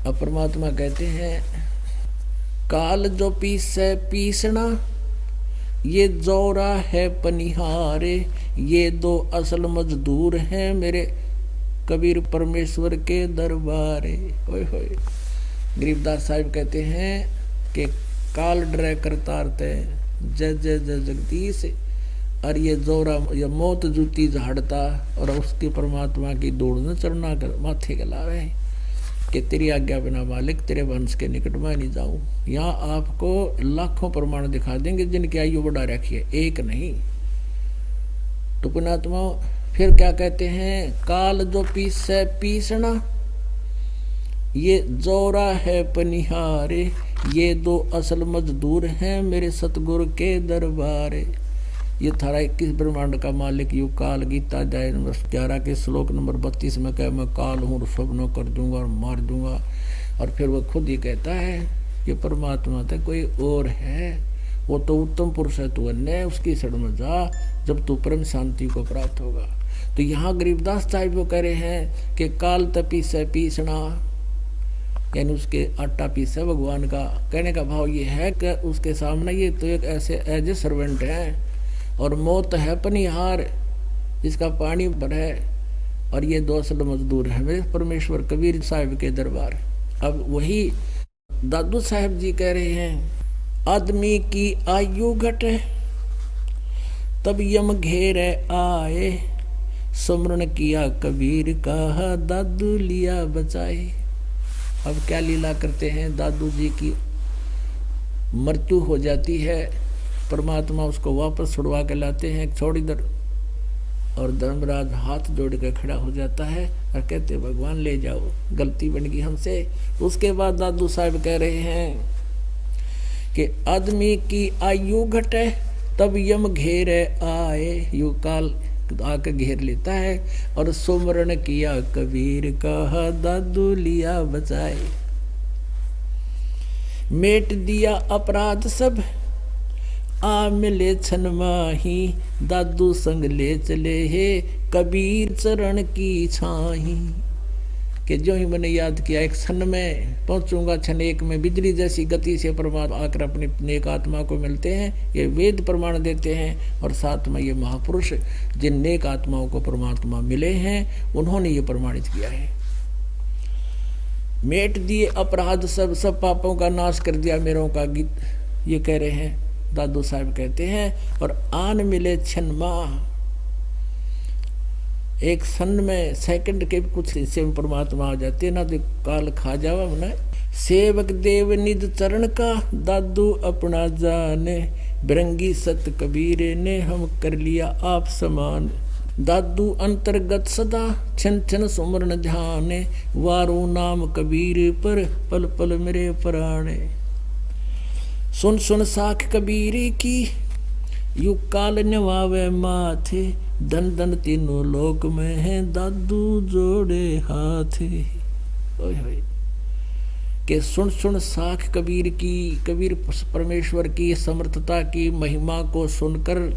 अब परमात्मा कहते हैं काल जो पीसे पीसना, ये जोरा है पनिहारे, ये दो असल मजदूर हैं मेरे कबीर परमेश्वर के दरबारे। ओए होए। गरीबदास साहिब कहते हैं कि काल डरे करतारते जय जय जय जगदीश, और ये जोरा ये मौत जूती झाड़ता और उसकी परमात्मा की दौड़ न चढ़ना कर माथे गलावे कि तेरी आज्ञा बिना मालिक तेरे वंश के निकट में नहीं जाऊं। यहाँ आपको लाखों प्रमाण दिखा देंगे जिनकी आयु बढ़ा रखी है, एक नहीं। तो पुणात्मा फिर क्या कहते हैं, काल जो पीसे पीसना, ये जोरा है पनिहारे, ये दो असल मजदूर हैं मेरे सतगुरु के दरबारे। ये थारा 21 ब्रह्मांड का मालिक यू काल गीता अध्याय नंबर 11 के श्लोक नंबर 32 में कह मैं काल हूँ, सब न कर दूंगा और मार दूंगा। और फिर वो खुद ही कहता है ये परमात्मा तो कोई और है, वो तो उत्तम पुरुष है, तू अन्य उसकी शरण में जा जब तू परम शांति को प्राप्त होगा। तो यहाँ गरीबदास साहिब वो कह रहे हैं कि काल तपी से पीसना, यानी उसके आटा पीसा भगवान का। कहने का भाव ये है कि उसके सामने ये तो एक ऐसे एज ए सर्वेंट है, और मौत है पनिहार इसका पानी भरे, और ये दो असल मजदूर है मेरे परमेश्वर कबीर साहिब के दरबार। अब वही दादू साहब जी कह रहे हैं आदमी की आयु घटे तब यम घेरे आए, सुमरण किया कबीर का दादू लिया बचाए। अब क्या लीला करते हैं, दादू जी की मृत्यु हो जाती है, परमात्मा उसको वापस छुड़वा के लाते हैं छोड़ इधर, और धर्मराज हाथ जोड़ कर खड़ा हो जाता है और कहते भगवान ले जाओ, गलती बन गई हमसे। उसके बाद दादू साहब कह रहे हैं कि आदमी की आयु घटे तब यम घेरे आए, यू काल आकर घेर लेता है, और सुमरण किया कबीर का दादू लिया बचाए। मेट दिया अपराध सब आ मिले छन माही, दादू संग ले चले हे कबीर चरण की छाही। कि जो ही मैंने याद किया एक क्षण में पहुंचूंगा, क्षण एक में बिजली जैसी गति से परमात्मा आकर अपनी नेक आत्मा को मिलते हैं, ये वेद प्रमाण देते हैं। और साथ में ये महापुरुष जिन नेक आत्माओं को परमात्मा मिले हैं उन्होंने ये प्रमाणित किया है। मेट दिए अपराध सब, सब पापों का नाश कर दिया मेरों का गीत, ये कह रहे हैं दादू साहब कहते हैं। और आन मिले क्षण माह, एक क्षण में सेकंड के कुछ हिस्से में परमात्मा आ जाते ना, तो काल खा जावा मना। सेवक देव निज चरण का दादू अपना जाने, बिरंगी सत कबीरे ने हम कर लिया आप समान। दादू अंतर्गत सदा छन छन सुमरन ध्याने, वारू नाम कबीर पर पल पल मेरे प्राणे। सुन सुन साख कबीर की यू काल नवावे माथे, धन धन तीनों लोक में है दादू जोड़े हाथे। ओए होए। के सुन सुन साख कबीर की, कबीर परमेश्वर की समर्थता की महिमा को सुनकर,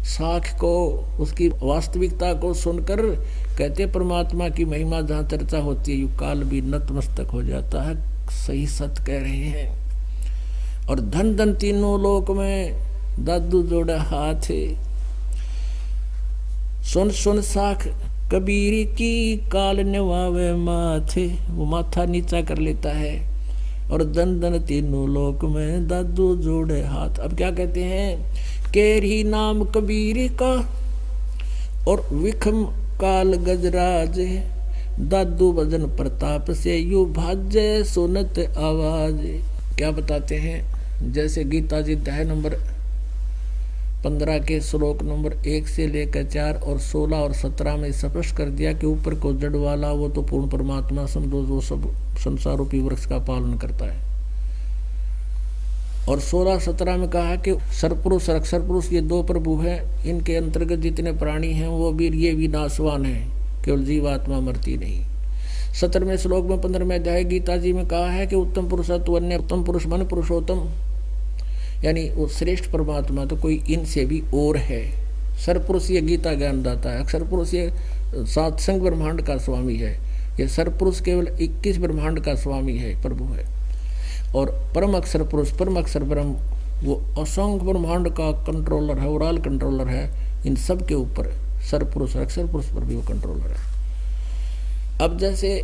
साख को उसकी वास्तविकता को सुनकर कहते परमात्मा की महिमा जहाँ चर्चा होती है यू काल भी नतमस्तक हो जाता है। सही सत कह रहे हैं। और धन धन तीनों लोक में दादू जोड़ा हाथ, सुन सुन साख कबीर की काल नवावे माथे, वो माथा नीचा कर लेता है। और धन धन तीनों लोक में दादू जोड़े हाथ। अब क्या कहते हैं, केरी नाम कबीर का और विखम काल गजराज, दादू भजन प्रताप से यू भाजे सुनत आवाज। क्या बताते हैं, जैसे गीता जी अध्याय नंबर 15 के श्लोक नंबर 1 से लेकर 4 और 16 और 17 में स्पष्ट कर दिया कि ऊपर को जड़ वाला वो तो पूर्ण परमात्मा समझो, जो सब संसार रूपी वृक्ष का पालन करता है। और 16-17 में कहा कि सरपुरुष और अक्षर पुरुष ये दो प्रभु हैं, इनके अंतर्गत जितने प्राणी हैं वो भी ये भी नाशवान हैं, केवल जीवात्मा मरती नहीं। 17वें श्लोक में 15वें अध्याय गीता जी में कहा है कि उत्तम पुरुष तो अन्य उत्तम पुरुष मन पुरुषोत्तम, यानी वो श्रेष्ठ परमात्मा तो कोई इनसे भी और है। सरपुरुष ये गीता ज्ञान दाता है, अक्षर पुरुष ये सातसंग ब्रह्मांड का स्वामी है, ये सरपुरुष केवल 21 ब्रह्मांड का स्वामी है, प्रभु है। और परम अक्षर पुरुष, परम अक्षर ब्रह्म, वो असंख्य ब्रह्मांड का कंट्रोलर है, ओवरऑल कंट्रोलर है इन सब के ऊपर। सरपुरुष अक्षर पुरुष पर भी वो कंट्रोलर है। अब जैसे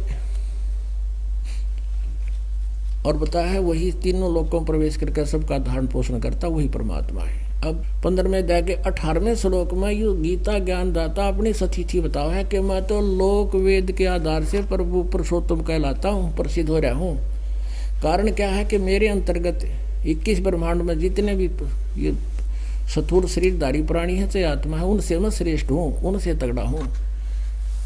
और बताया है, वही तीनों लोकों में प्रवेश करके सबका धारण पोषण करता वही परमात्मा है। अब 15वें अध्याय के 18वें श्लोक में यू गीता ज्ञानदाता अपनी सतिथि बताओ है कि मैं तो लोक वेद के आधार से प्रभु पुरुषोत्तम कहलाता हूँ, प्रसिद्ध हो रहा हूँ। कारण क्या है कि मेरे अंतर्गत 21 ब्रह्मांड में जितने भी ये स्थूल शरीरधारी प्राणी है चाहे आत्मा है, उनसे मैं श्रेष्ठ हूँ, उनसे तगड़ा हूँ,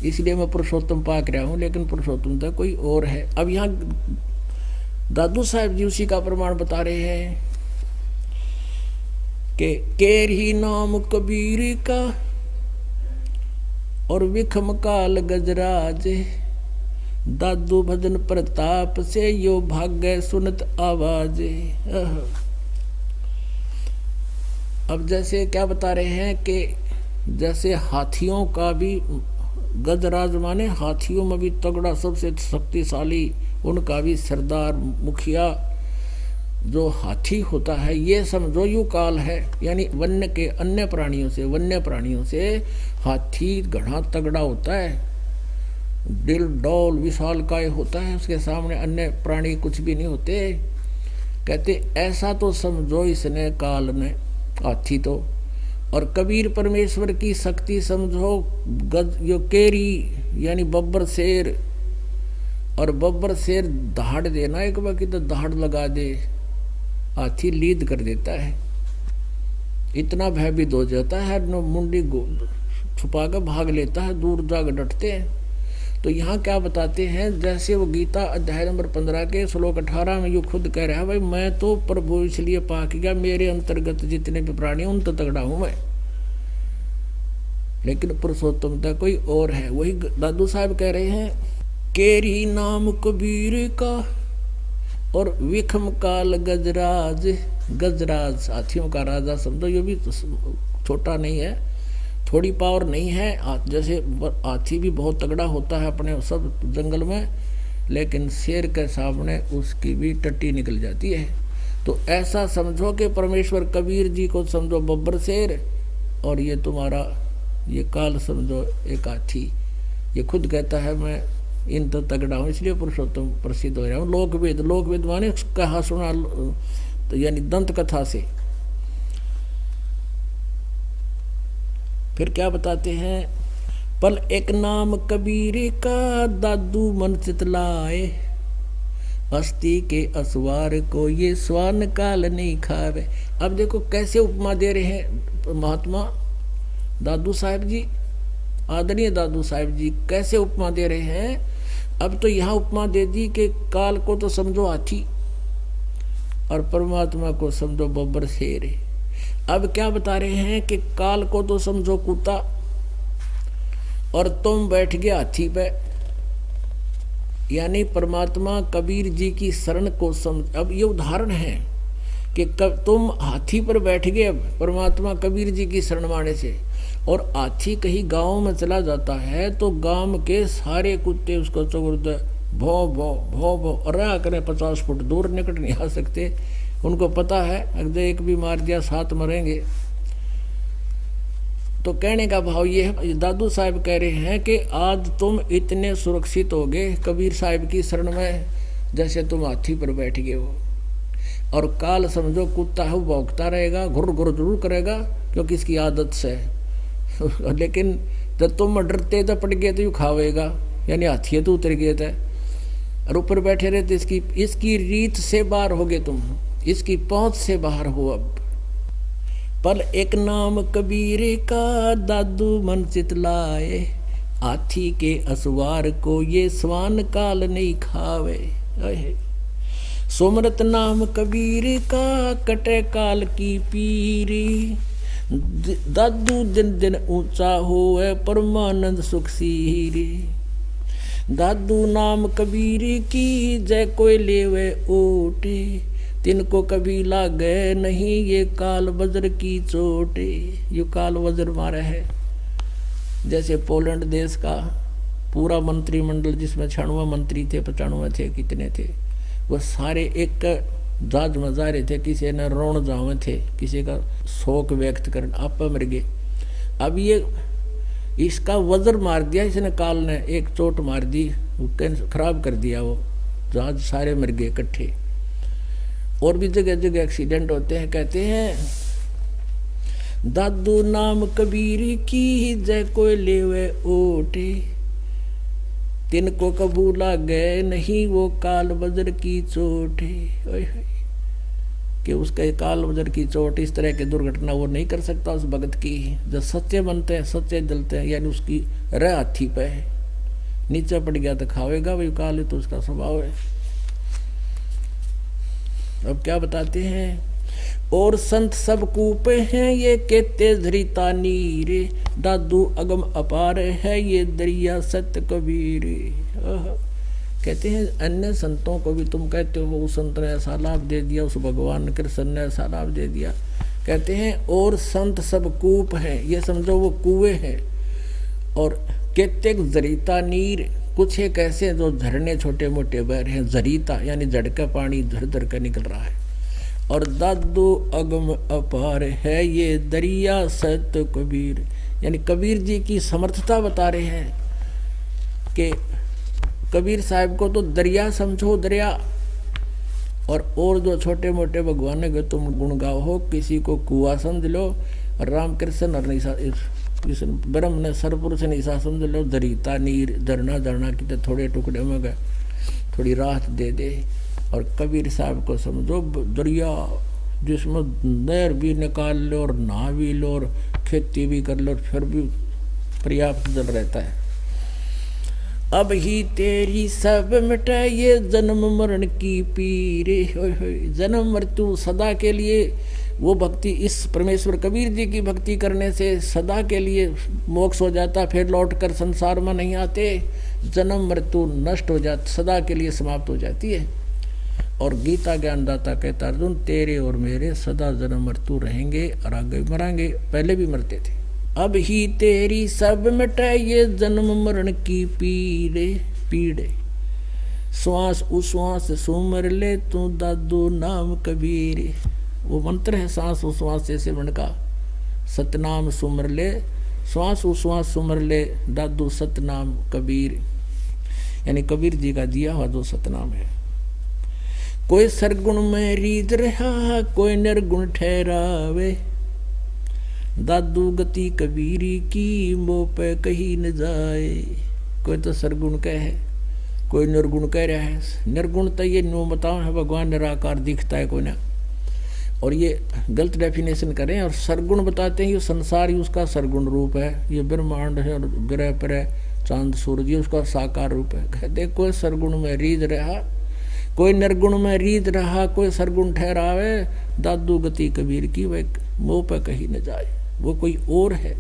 इसलिए मैं पुरुषोत्तम पाक रहा हूँ। लेकिन पुरुषोत्तम तो कोई और है। अब यहाँ दादू साहब जी उसी का प्रमाण बता रहे हैं कि केरी नाम कबीर का और विखम काल गजराज, दादू भजन प्रताप से यो भाग्य सुनत आवाज। अब जैसे क्या बता रहे हैं कि जैसे हाथियों का भी गजराज माने हाथियों में भी तगड़ा सबसे शक्तिशाली, उनका भी सरदार मुखिया जो हाथी होता है, ये समझो यू काल है। यानी वन्य के अन्य प्राणियों से हाथी घना तगड़ा होता है, दिल डौल विशाल काय होता है, उसके सामने अन्य प्राणी कुछ भी नहीं होते। कहते ऐसा तो समझो इसने काल ने, हाथी तो। और कबीर परमेश्वर की शक्ति समझो गज यो केरी यानी बब्बर शेर। और बब्बर शेर दहाड़ देना एक बाकी तो दहाड़ लगा दे, हाथी लीद कर देता है, इतना भयभीत हो जाता है, मुंडी छुपा कर भाग लेता है, दूर जाकर डटते हैं। तो यहाँ क्या बताते हैं, जैसे वो गीता अध्याय नंबर 15 के श्लोक 18 में यू खुद कह रहा है, भाई मैं तो प्रभु इसलिए पाक गया, मेरे अंतर्गत जितने भी प्राणी उन तो तगड़ा हूं मैं, लेकिन पुरुषोत्तम तो कोई और है। वही दादू साहब कह रहे हैं, केरी नाम कबीर का और विखम काल गजराज। गजराज हाथियों का राजा समझो, ये भी छोटा नहीं है, थोड़ी पावर नहीं है। जैसे हाथी भी बहुत तगड़ा होता है अपने सब जंगल में, लेकिन शेर के सामने उसकी भी टट्टी निकल जाती है। तो ऐसा समझो कि परमेश्वर कबीर जी को समझो बब्बर शेर, और ये तुम्हारा ये काल समझो एक हाथी। ये खुद कहता है मैं इन तो तगड़ा हूँ, इसलिए पुरुषोत्तम प्रसिद्ध हो रहा हूँ। लोकवेद माने कहा सुना, तो यानी दंत कथा से। फिर क्या बताते हैं, पल एक नाम कबीर का दादू मन चितलाए, हस्ती के असवार को ये स्वान काल नहीं खावे। अब देखो कैसे उपमा दे रहे हैं महात्मा दादू साहब जी, आदरणीय दादू साहब जी कैसे उपमा दे रहे हैं। अब तो यहाँ उपमा दे दी कि काल को तो समझो हाथी और परमात्मा को समझो बब्बर शेर है। अब क्या बता रहे हैं कि काल को तो समझो कुत्ता और तुम बैठ गए हाथी पे, यानी परमात्मा कबीर जी की शरण को समझ। अब ये उदाहरण है कि तुम हाथी पर बैठ गए परमात्मा कबीर जी की शरण माने से, और हाथी कहीं गांव में चला जाता है तो गांव के सारे कुत्ते उसको चौगुरते भौ भौ भौ भौ रहा करें, 50 फुट दूर निकट नहीं आ सकते। उनको पता है अगर एक भी मार दिया 7 मरेंगे। तो कहने का भाव ये है, दादू साहब कह रहे हैं कि आज तुम इतने सुरक्षित हो गए कबीर साहब की शरण में जैसे तुम हाथी पर बैठ गए हो। और काल समझो कुत्ता है, वो भौंकता रहेगा, घुर घुर जरूर करेगा क्योंकि इसकी आदत से लेकिन जब तुम डरते तो पड़ गए तो यू खावेगा, यानी हाथी तो उतर गए थे और ऊपर बैठे रहे तो इसकी रीत से बाहर हो गए तुम, इसकी पहुंच से बाहर हो। अब पल एक नाम कबीर का दादू मन चितलाए, हाथी के असवार को ये स्वान काल नहीं खावे। सुमरत नाम कबीर का कटे काल की पीरी, दादू दिन दिन ऊंचा होए परमानंद सुख सीरी। दादू नाम कबीर की जय कोई लेवे ओटे, तिनको कभी लागे नहीं ये काल वज्र की चोटे। ये काल वज्र मारा है, जैसे पोलैंड देश का पूरा मंत्रिमंडल जिसमें 96 मंत्री थे, 95 थे, कितने थे, वो सारे एक जाज में जा रहे थे। किसी ने रोण जावे थे, किसी का शोक व्यक्त कर, आप मर गए। अब ये इसका वज्र मार दिया इसने, काल ने एक चोट मार दी, खराब कर दिया, वो जहाज सारे मर गए इकट्ठे। और भी जगह जगह एक्सीडेंट होते हैं। कहते हैं दादू नाम कबीर की जय कोई लेवे ओटे, तिनको कबूला गए नहीं वो काल वज्र की चोटे। कि उसके काल वज्र की चोट, इस तरह की दुर्घटना वो नहीं कर सकता उस भगत की। जब सच्चे बनते हैं, सच्चे जलते हैं, यानी उसकी रह हाथी पे है, नीचे पड़ गया तो खावेगा वही काल है, तो उसका स्वभाव है। अब क्या बताते हैं, और संत सब कूपे हैं ये कहते धरिता नीरे, दादू अगम अपार है ये दरिया सत्य कबीर। कहते हैं अन्य संतों को भी तुम कहते हो उस संत ने ऐसा लाभ दे दिया, उस भगवान कृष्ण ने ऐसा लाभ दे दिया। कहते हैं और संत सब कूप हैं, ये समझो वो कुएं हैं। और कहते जरीता नीर, कुछ एक ऐसे जो झरने छोटे मोटे बह रहे हैं, जरीता यानी झड़का पानी धर धर कर निकल रहा है। और दादू अगम अपार है ये दरिया सत्य कबीर, यानी कबीर जी की समर्थता बता रहे हैं कि कबीर साहब को तो दरिया समझो, दरिया। और जो छोटे मोटे भगवान के तुम गुण गाओ हो, किसी को कुआ समझ लो, रामकृष्ण और निशा ब्रह्म ने सरपुरुष निशा समझ लो, दरिता नीर, झरना झरना की तो थोड़े टुकड़े में गए, थोड़ी राहत दे दे। और कबीर साहब को समझो दरिया, जिसमें नहर भी निकाल लो और नहा भी लो और खेती भी कर लो, फिर भी पर्याप्त जल रहता है। अब ही तेरी सब मिटाए ये जन्म मरण की पीरे, जन्म मृत्यु सदा के लिए। वो भक्ति, इस परमेश्वर कबीर जी की भक्ति करने से सदा के लिए मोक्ष हो जाता, फिर लौट कर संसार में नहीं आते, जन्म मृत्यु नष्ट हो जाती, सदा के लिए समाप्त हो जाती है। और गीता ज्ञानदाता कहता अर्जुन तेरे और मेरे सदा जन्म मृत्यु रहेंगे और आगे मरांगे, पहले भी मरते थे। अब ही तेरी सब मिटाए ये जन्म मरण की पीड़े, श्वास उश्वास सुमर ले तू दादू नाम कबीर। वो मंत्र है सांस उश्वास से सिमरन का, सतनाम सुमर ले, श्वास उश्वास सुमर ले दादू सतनाम कबीर, यानी कबीर जी का दिया हुआ जो सतनाम है। कोई सरगुण में रीत रहा कोई निर्गुण ठहरावे, दादू गति कबीरी की मोह पे कहीं न जाए। कोई तो सरगुण कह है, कोई निर्गुण कह रहा है। निर्गुण तो ये नो बताओ है, भगवान निराकार दिखता है कोई ना, और ये गलत डेफिनेशन करें। और सरगुण बताते हैं ये संसार ही उसका सरगुण रूप है, ये ब्रह्मांड है और ग्रह पर चांद सूरज ये उसका साकार रूप है। कहते कोई सरगुण में रीत रहा कोई निर्गुण में रीत रहा, कोई सरगुण ठहरावे, दादू गति कबीर की वह मोह पे कहीं न जाए, वो कोई और है।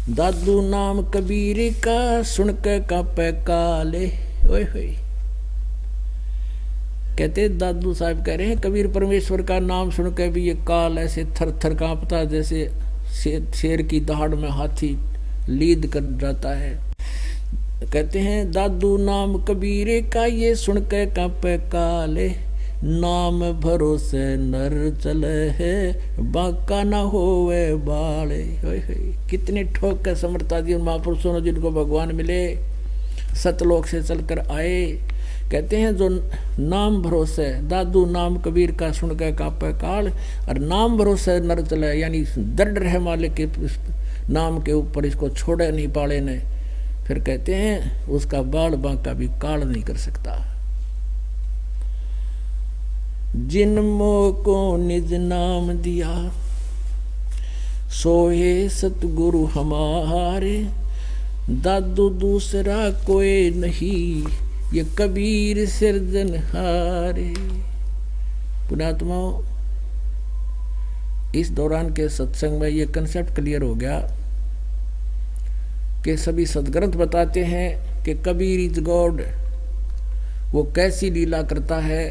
दादू नाम कबीर का सुन के कापे काले, ओए होए। कहते दादू साहब कह रहे हैं कबीर परमेश्वर का नाम सुन के भी ये काल ऐसे थर थर कांपता, जैसे शेर की दहाड़ में हाथी लीद कर जाता है। कहते हैं दादू नाम कबीर का ये सुन के कांपे काले, नाम भरोसे नर चले है बाका ना होवे बाले। कितने ठोक के समर्था दी उन महापुरुषों ने जिनको भगवान मिले, सतलोक से चलकर आए। कहते हैं जो नाम भरोसे, दादू नाम कबीर का सुन के कापे काल, और नाम भरोसे नर चले, यानी दृढ़ रहे मालिक के नाम के ऊपर, इसको छोड़े नहीं पाले ने। फिर कहते हैं उसका बाल बांका भी काल नहीं कर सकता। जिन मोह को निज नाम दिया सोहे सतगुरु हमारे, दादू दूसरा कोई नहीं ये कबीर सिरजनहारे। पुण्यात्माओं, इस दौरान के सत्संग में ये कंसेप्ट क्लियर हो गया कि सभी सदग्रंथ बताते हैं कि कबीर इज गॉड। वो कैसी लीला करता है,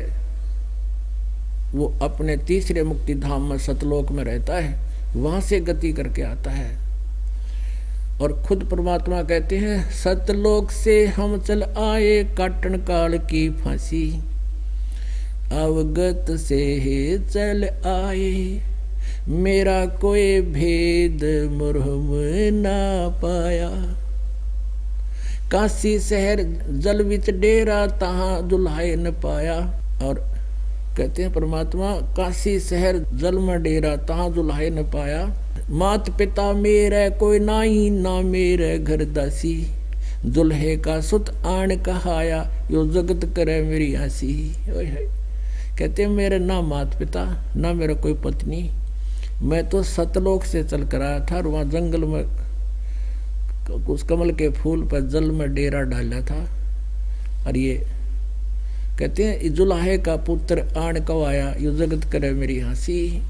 वो अपने तीसरे मुक्ति धाम में सतलोक में रहता है, वहां से गति करके आता है। और खुद परमात्मा कहते हैं सतलोक से हम चल आए काटन काल की फांसी, अवगत से ही चल आए मेरा कोई भेद मुरहम ना पाया। काशी शहर जल विच डेरा तहां दुल्हाए न पाया। और कहते हैं परमात्मा काशी शहर जल में डेरा तहां दुल्हाए न पाया। मात पिता मेरे कोई नाही ना मेरे घर दासी, दुल्हे का सुत आन कहाया यो जगत करे मेरी हंसी। कहते हैं मेरे ना मात पिता ना मेरा कोई पत्नी, मैं तो सतलोक से चल कर आया था और वहाँ जंगल में उस कमल के फूल पर जल में डेरा डाला था। और ये कहते हैं जुलाहे का पुत्र आन कब आया यो जगत करे मेरी हंसी।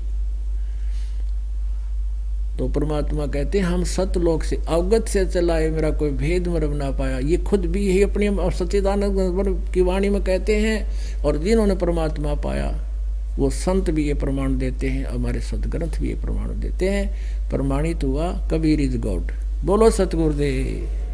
तो परमात्मा कहते हैं हम सतलोक से अवगत से चलाए मेरा कोई भेद मरम ना पाया। ये खुद भी यही अपनी सच्चिदानंद की वाणी में कहते हैं। और जिन्होंने परमात्मा पाया वो संत भी ये प्रमाण देते हैं, हमारे सदग्रंथ भी ये प्रमाण देते हैं। प्रमाणित हुआ कबीर इज गॉड। बोलो सतगुरुदेव।